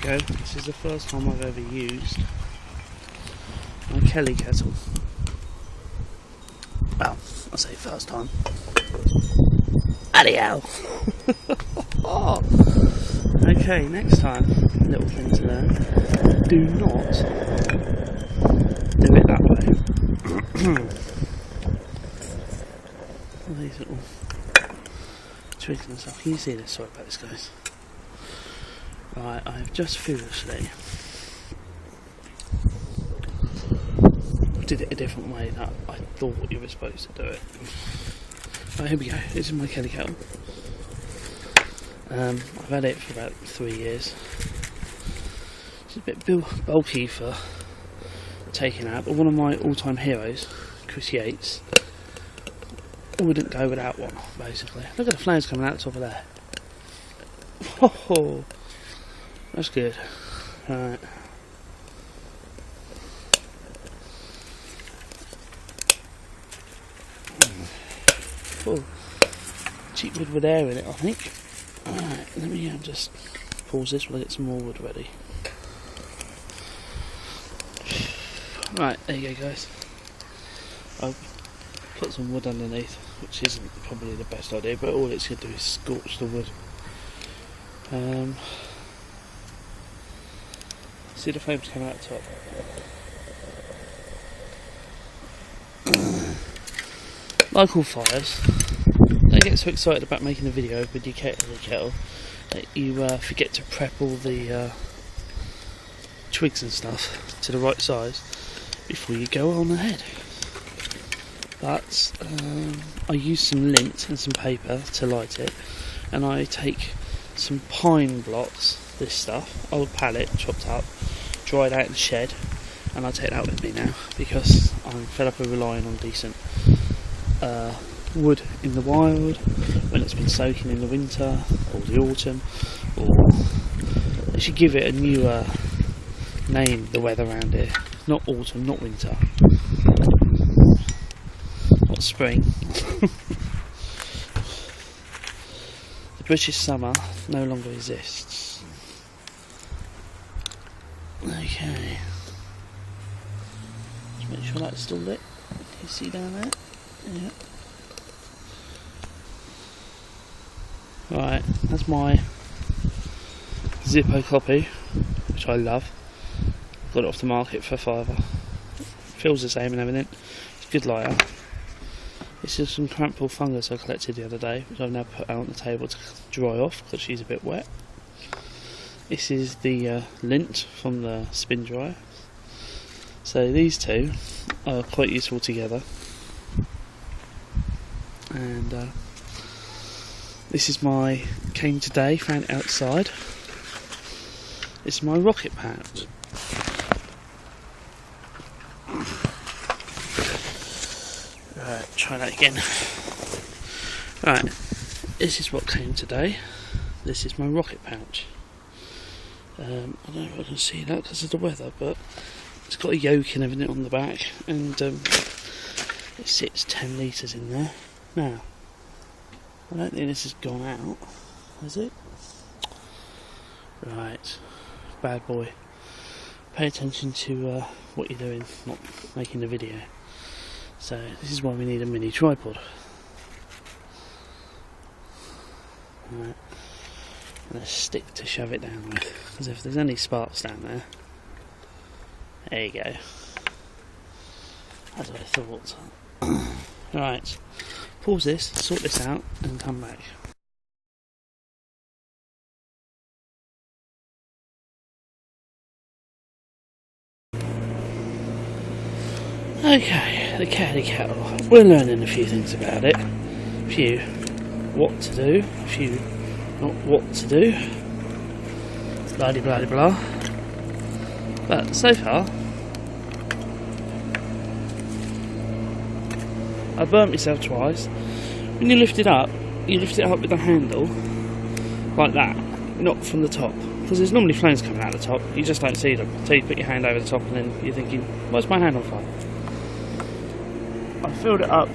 go. This is the first time I've ever used my Kelly kettle. Well, I say first time. Anyhow. Okay, next time, little thing to learn. Do not do it that way. All these little twigs and stuff. Can you see this? Sorry about this, guys. Right, I've just foolishly did it a different way that I thought you were supposed to do it. Right, here we go. This is my Kelly kettle. I've had it for about 3 years. It's a bit bulky for taking out, but one of my all-time heroes, Chris Yates, wouldn't go without one, basically. Look at the flames coming out the top of there. Oh, that's good. Right. Oh, cheap wood with air in it, I think. Alright, let me just pause this while I get some more wood ready. Right, there you go, guys. I've put some wood underneath, which isn't probably the best idea, but all it's going to do is scorch the wood. See the flames coming out the top. Like all fires, don't get so excited about making a video with your kettle that you forget to prep all the twigs and stuff to the right size before you go on ahead. But I use some lint and some paper to light it, and I take some pine blocks, this stuff, old pallet chopped up, dried out and shed, and I take that with me now because I'm fed up with relying on decent wood in the wild when it's been soaking in the winter or the autumn, or they should give it a newer name, the weather around here. Not autumn, not winter, not spring. The British summer no longer exists. Okay, just make sure that's still lit. Can you see down there? Yeah. Right, that's my Zippo copy, which I love. Got it off the market for £5. Feels the same and everything. It's a good lighter. This is some crample fungus I collected the other day, which I've now put out on the table to dry off because she's a bit wet. This is the lint from the spin dryer. So these two are quite useful together. And this is my came today, found it outside. It's my rocket pouch. Right, try that again. Right, this is what came today. This is my rocket pouch. I don't know if I can see that because of the weather, but it's got a yoke and everything on the back, and it sits 10 litres in there. Now, I don't think this has gone out, has it? Right, bad boy. Pay attention to what you're doing, not making the video. So this is why we need a mini tripod. Right, and a stick to shove it down with, because if there's any sparks down there you go. As I thought. Right, pause this, sort this out, and come back. Okay, the Kelly kettle. We're learning a few things about it. A few what to do, a few not what to do. Blah de blah de blah. But so far, I burnt myself twice. When you lift it up with the handle like that, not from the top, because there's normally flames coming out the top. You just don't see them until you put your hand over the top, and then you're thinking, why's my hand on fire? I filled it up,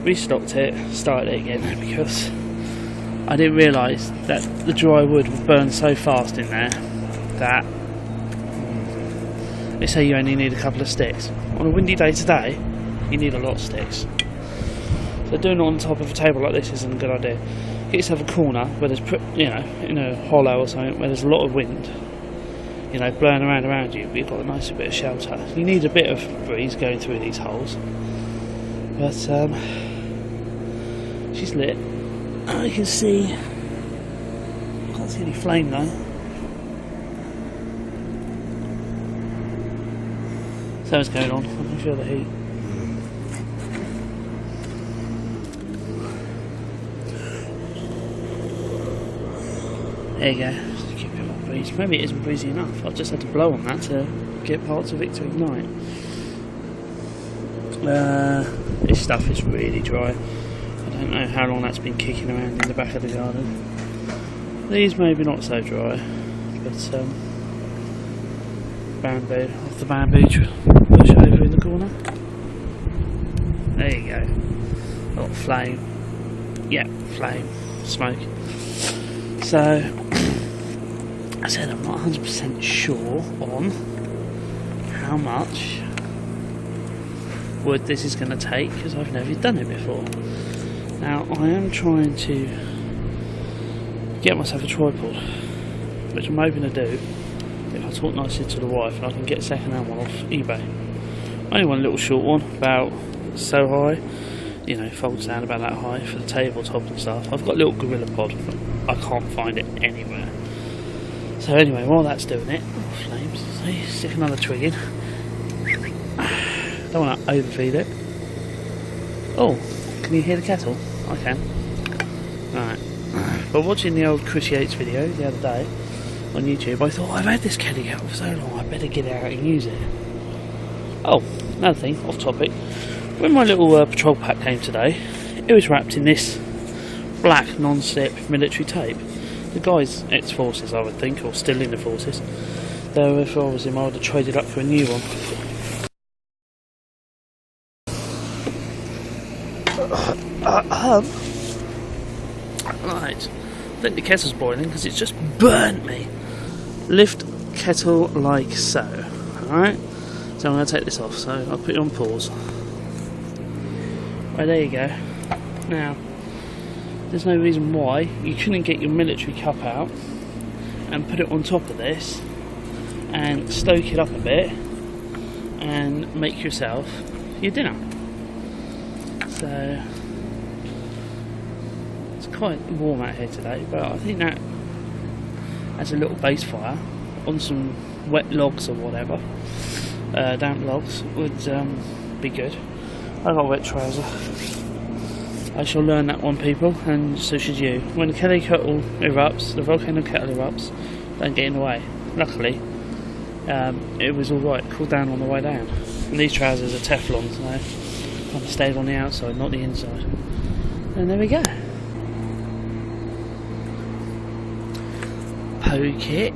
restocked it, started it again, because I didn't realise that the dry wood would burn so fast in there that they say you only need a couple of sticks. On a windy day today, you need a lot of sticks. So doing it on top of a table like this isn't a good idea. Get yourself a corner where there's, you know, in a hollow or something where there's a lot of wind, you know, blowing around you, but you've got a nice bit of shelter. You need a bit of breeze going through these holes. But she's lit. I can see. Can't see any flame though. So what's going on? I can feel the heat. There you go. Just keep it on breeze. Maybe it isn't breezy enough. I've just had to blow on that to get parts of it to ignite. This stuff is really dry. I don't know how long that's been kicking around in the back of the garden. These maybe not so dry, but bamboo, off the bamboo bush over in the corner. There you go. Oh, flame. Yeah, flame, smoke. So, I said I'm not 100% sure on how much wood this is going to take because I've never done it before. Now, I am trying to get myself a tripod, which I'm hoping to do if I talk nicely to the wife and I can get a second-hand one off eBay. Only one little short one, about so high, you know, folds down about that high for the tabletop and stuff. I've got a little gorilla pod, but I can't find it anywhere. So anyway, while that's doing it, flames, see, stick another twig in. Don't want to overfeed it. Oh, can you hear the kettle? I can. Right. But watching the old Chris Yates video the other day on YouTube, I thought, I've had this Kelly kettle for so long, I better get it out and use it. Oh, another thing, off topic. When my little patrol pack came today, it was wrapped in this black non-slip military tape. The guy's ex-forces, I would think, or still in the forces. Though if I was him, I would have traded up for a new one. Right, I think the kettle's boiling because it's just burnt me. Lift kettle like so. Alright, so I'm going to take this off, so I'll put it on pause. Right, there you go. Now, there's no reason why you couldn't get your military cup out and put it on top of this and stoke it up a bit and make yourself your dinner. So it's quite warm out here today, but I think that as a little base fire on some wet logs or whatever, damp logs, would be good. I've got a wet trouser. I shall learn that one, people, and so should you. When the Kelly kettle erupts, the volcano kettle erupts, don't get in the way. Luckily, it was alright, cooled down on the way down. And these trousers are Teflon, so I kind of stayed on the outside, not the inside. And there we go. Poke it.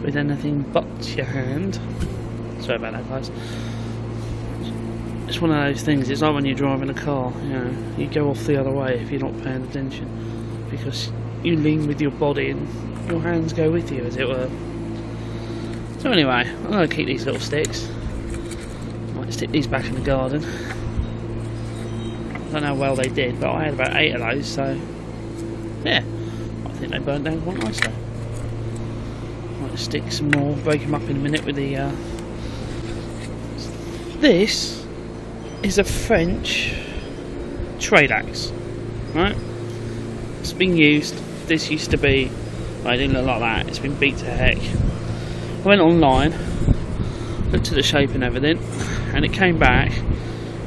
With anything but your hand. Sorry about that, guys. It's one of those things, it's like when you're driving a car, you know, you go off the other way if you're not paying attention, because you lean with your body and your hands go with you, as it were. So anyway, I'm going to keep these little sticks. Might stick these back in the garden. I don't know how well they did, but I had about 8 of those, so yeah, I think they burnt down quite nicely. Might stick some more, break them up in a minute with the this is a French trade axe, right? It's been used. This used to be, well, it didn't look like that. It's been beat to heck. I went online, looked at the shape and everything, and it came back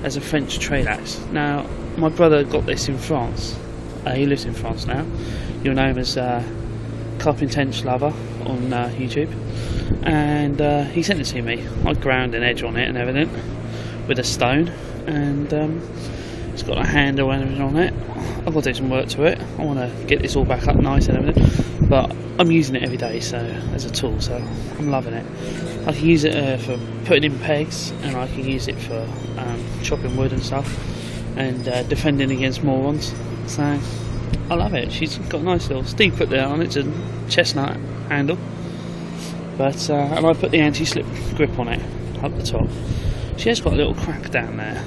as a French trade axe. Now, my brother got this in France. He lives in France now. You'll know him as Carpentench Lover on YouTube. And he sent it to me. I ground an edge on it and everything with a stone, and it's got a handle and everything on it. I've got to do some work to it. I want to get this all back up nice and everything, but I'm using it every day, so as a tool, so I'm loving it. I can use it for putting in pegs, and I can use it for chopping wood and stuff. and defending against morons. So I love it. She's got a nice little Steve put there on it. It's a chestnut handle, but and I put the anti-slip grip on it up the top. She has got a little crack down there,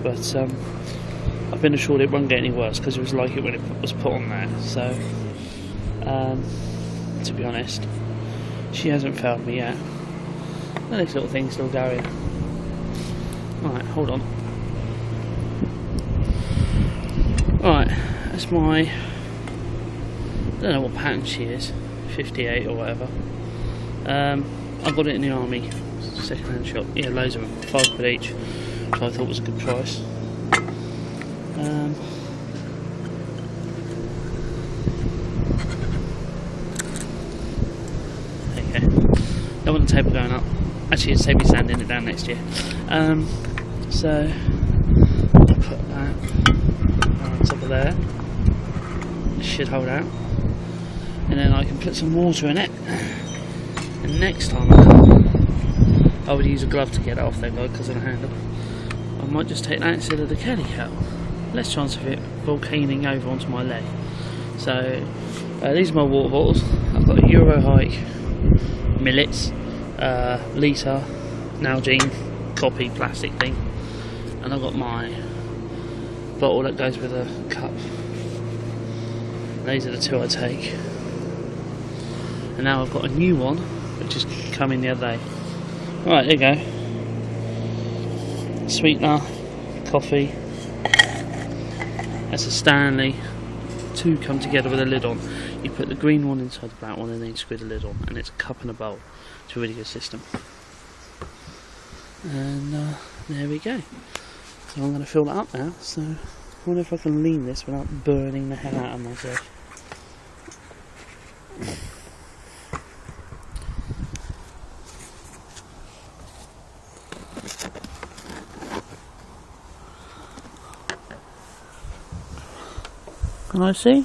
but I've been assured it won't get any worse because it was like it when it was put on there. So to be honest, she hasn't failed me yet. And this little thing's still going. Right, hold on. Right, that's my, I don't know what pattern she is, 58 or whatever. I got it in the army second-hand shop. Yeah, loads of them, £5 each, which I thought was a good price. There you go. Don't want the table going up. Actually, it'd save me sanding it down next year. So I'll put that on top of there. It should hold out, and then I can put some water in it. And next time I would use a glove to get it off there, because of the handle. I might just take that instead of the Kelly kettle. Less chance of it volcaning over onto my leg. So these are my water bottles. I've got a Eurohike millets, litre, Nalgene copy plastic thing, and I've got my bottle that goes with a cup. These are the two I take. And now I've got a new one which has come in the other day. Right, there you go. Sweetener, coffee. That's a Stanley. Two come together with a lid on. You put the green one inside the black one and then you screw the lid on, and it's a cup and a bowl. It's a really good system. And there we go. So I'm going to fill that up now. So I wonder if I can lean this without burning the hell out of myself. Can I see?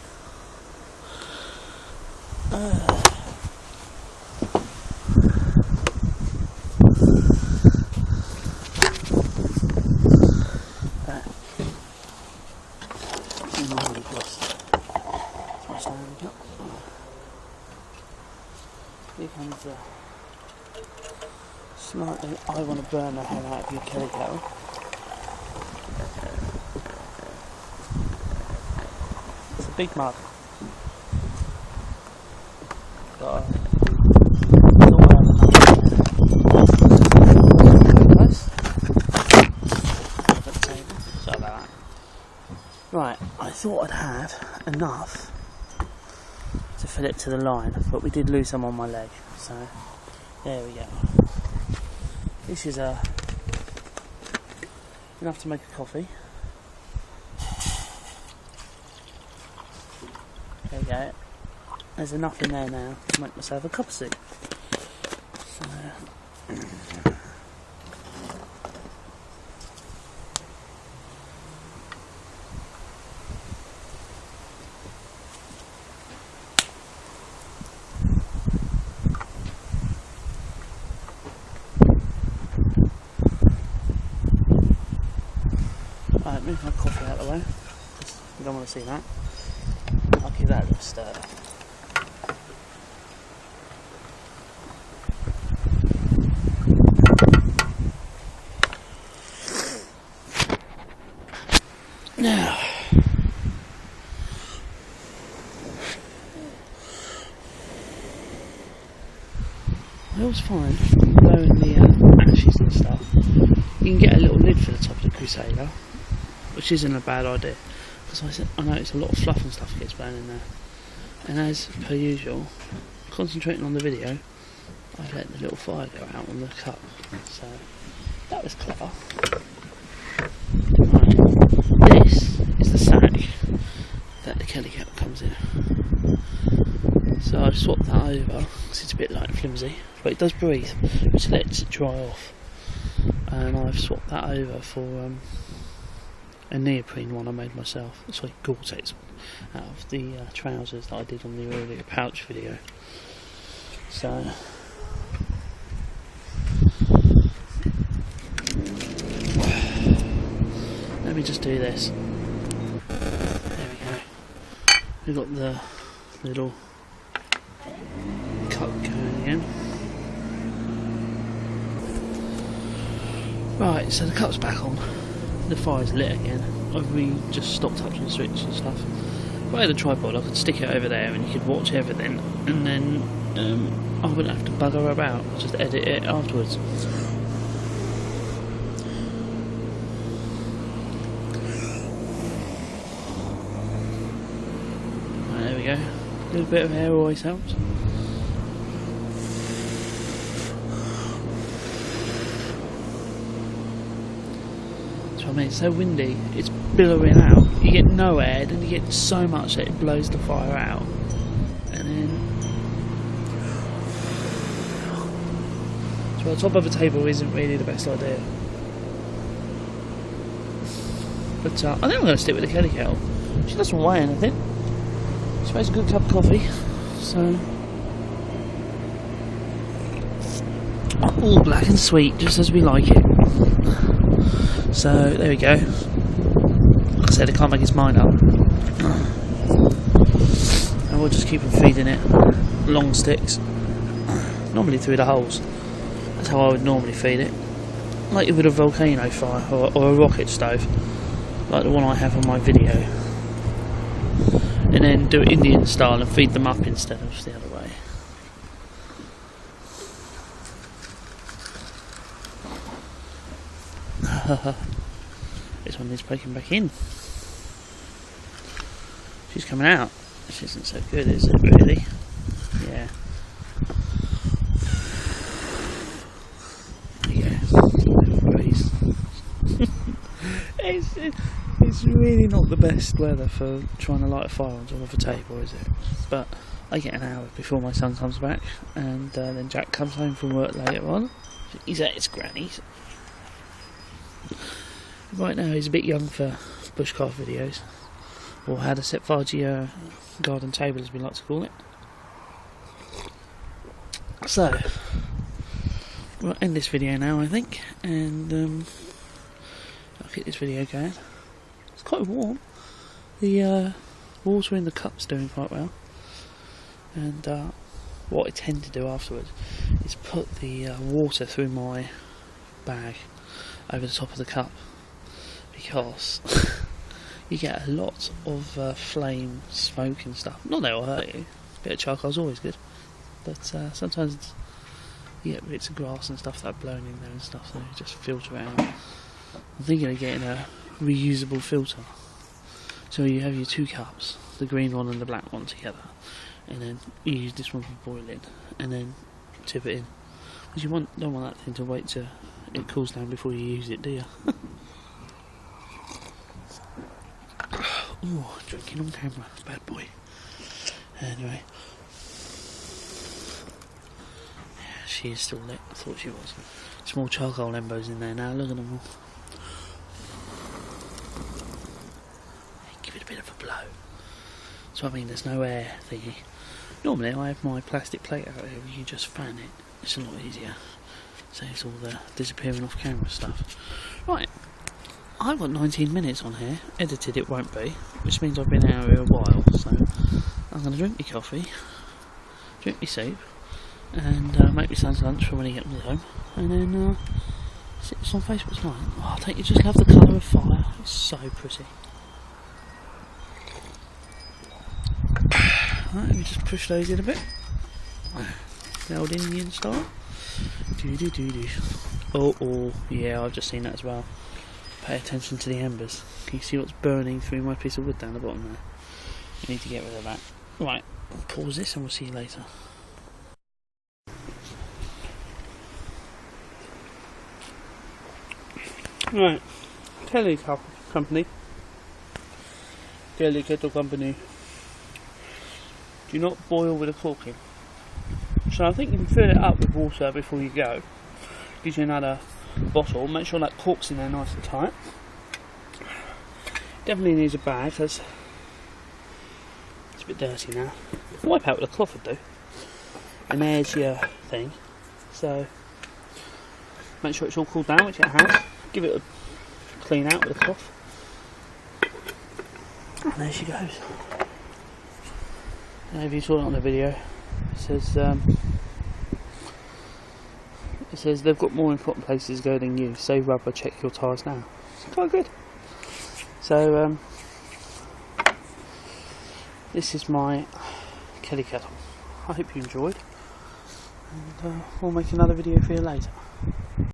Here comes the slightly, I want to burn the hell out of your Kelly kettle. It's a big mug. Got right, I thought I'd had enough to fill it to the line, but we did lose some on my leg, so there we go. This is enough to make a coffee. There we go. There's enough in there now to make myself a cup of soup. So right, move my coffee out of the way, because you don't want to see that. I'll give that a little stir. Now, I always find blowing the ashes and stuff, you can get a little lid for the top of the Crusader, which isn't a bad idea, because I notice a lot of fluff and stuff gets blown in there. And as per usual, concentrating on the video, I let the little fire go out on the cup. So that was clever. Right. This is the sack that the Kelly kettle comes in. So I've swapped that over because it's a bit light and flimsy, but it does breathe, which lets it dry off. And I've swapped that over for a neoprene one I made myself. It's like Gore-Tex one out of the trousers that I did on the earlier pouch video. So let me we just do this. There we go. We've got the little cup going again. Right, so the cup's back on. The fire's lit again. We just stopped touching the switch and stuff. If I had a tripod, I could stick it over there and you could watch everything, and then I wouldn't have to bugger about. I'll just edit it afterwards. Right, there we go. A little bit of air always helps. I mean, it's so windy, it's billowing out. You get no air, then you get so much that it blows the fire out. And then so on top of a table isn't really the best idea. But I think I'm going to stick with the Kelly kettle. She doesn't weigh anything. She makes a good cup of coffee. So all black and sweet, just as we like it. So there we go. Like I said, I can't make his mind up. And we'll just keep on feeding it long sticks, normally through the holes. That's how I would normally feed it, like you would a volcano fire or a rocket stove, like the one I have on my video. And then do it Indian style and feed them up instead of the other way. This one is breaking back in. She's coming out. This isn't so good, is it, really? Yeah. There you go. It's really not the best weather for trying to light a fire on top of a table, is it? But I get an hour before my son comes back, and then Jack comes home from work later on. He's at his granny's. Right now he's a bit young for bushcraft videos, or how to set fire to your garden table, as we like to call it. So we'll end this video now, I think, and I'll keep this video going. It's quite warm. The water in the cup's doing quite well, and what I tend to do afterwards is put the water through my bag over the top of the cup, because you get a lot of flame, smoke and stuff. Not that it'll hurt you, a bit of charcoal's always good, but sometimes you get bits of grass and stuff that are blown in there and stuff, so you just filter it out. I'm thinking of getting a reusable filter, so you have your two cups, the green one and the black one together, and then you use this one for boiling, and then tip it in, because you don't want that thing to wait till it cools down before you use it, do you? Ooh, drinking on camera, bad boy. Anyway, yeah, she is still lit. I thought she was. Small charcoal embers in there now. Look at them all. Give it a bit of a blow. So I mean, there's no air thingy. Normally, I have my plastic plate out here. You just fan it. It's a lot easier. Saves all the disappearing off camera stuff. Right. I've got 19 minutes on here. Edited it won't be, which means I've been out here a while, so I'm going to drink my coffee, drink my soup, and make my son's lunch for when he gets home, and then sit this on Facebook tonight. Oh, don't you just love the colour of fire? It's so pretty. Right, let me just push those in a bit. The old Indian style. Do. Oh, yeah, I've just seen that as well. Pay attention to the embers. Can you see what's burning through my piece of wood down the bottom there? I need to get rid of that. Right, I'll pause this and we'll see you later. Right, Kelly Company. Kelly Kettle Company. Do not boil with a cork in. So I think you can fill it up with water before you go. Gives you another bottle. Make sure that cork's in there nice and tight. Definitely needs a bag, because it's a bit dirty now. Wipe out with a cloth would do. And there's your thing. So make sure it's all cooled down, which it has. Give it a clean out with a cloth. And there she goes. And if you saw it on the video, it says they've got more important places to go than you. Save rubber, check your tyres now. It's quite good. So this is my Kelly kettle. I hope you enjoyed, and we'll make another video for you later.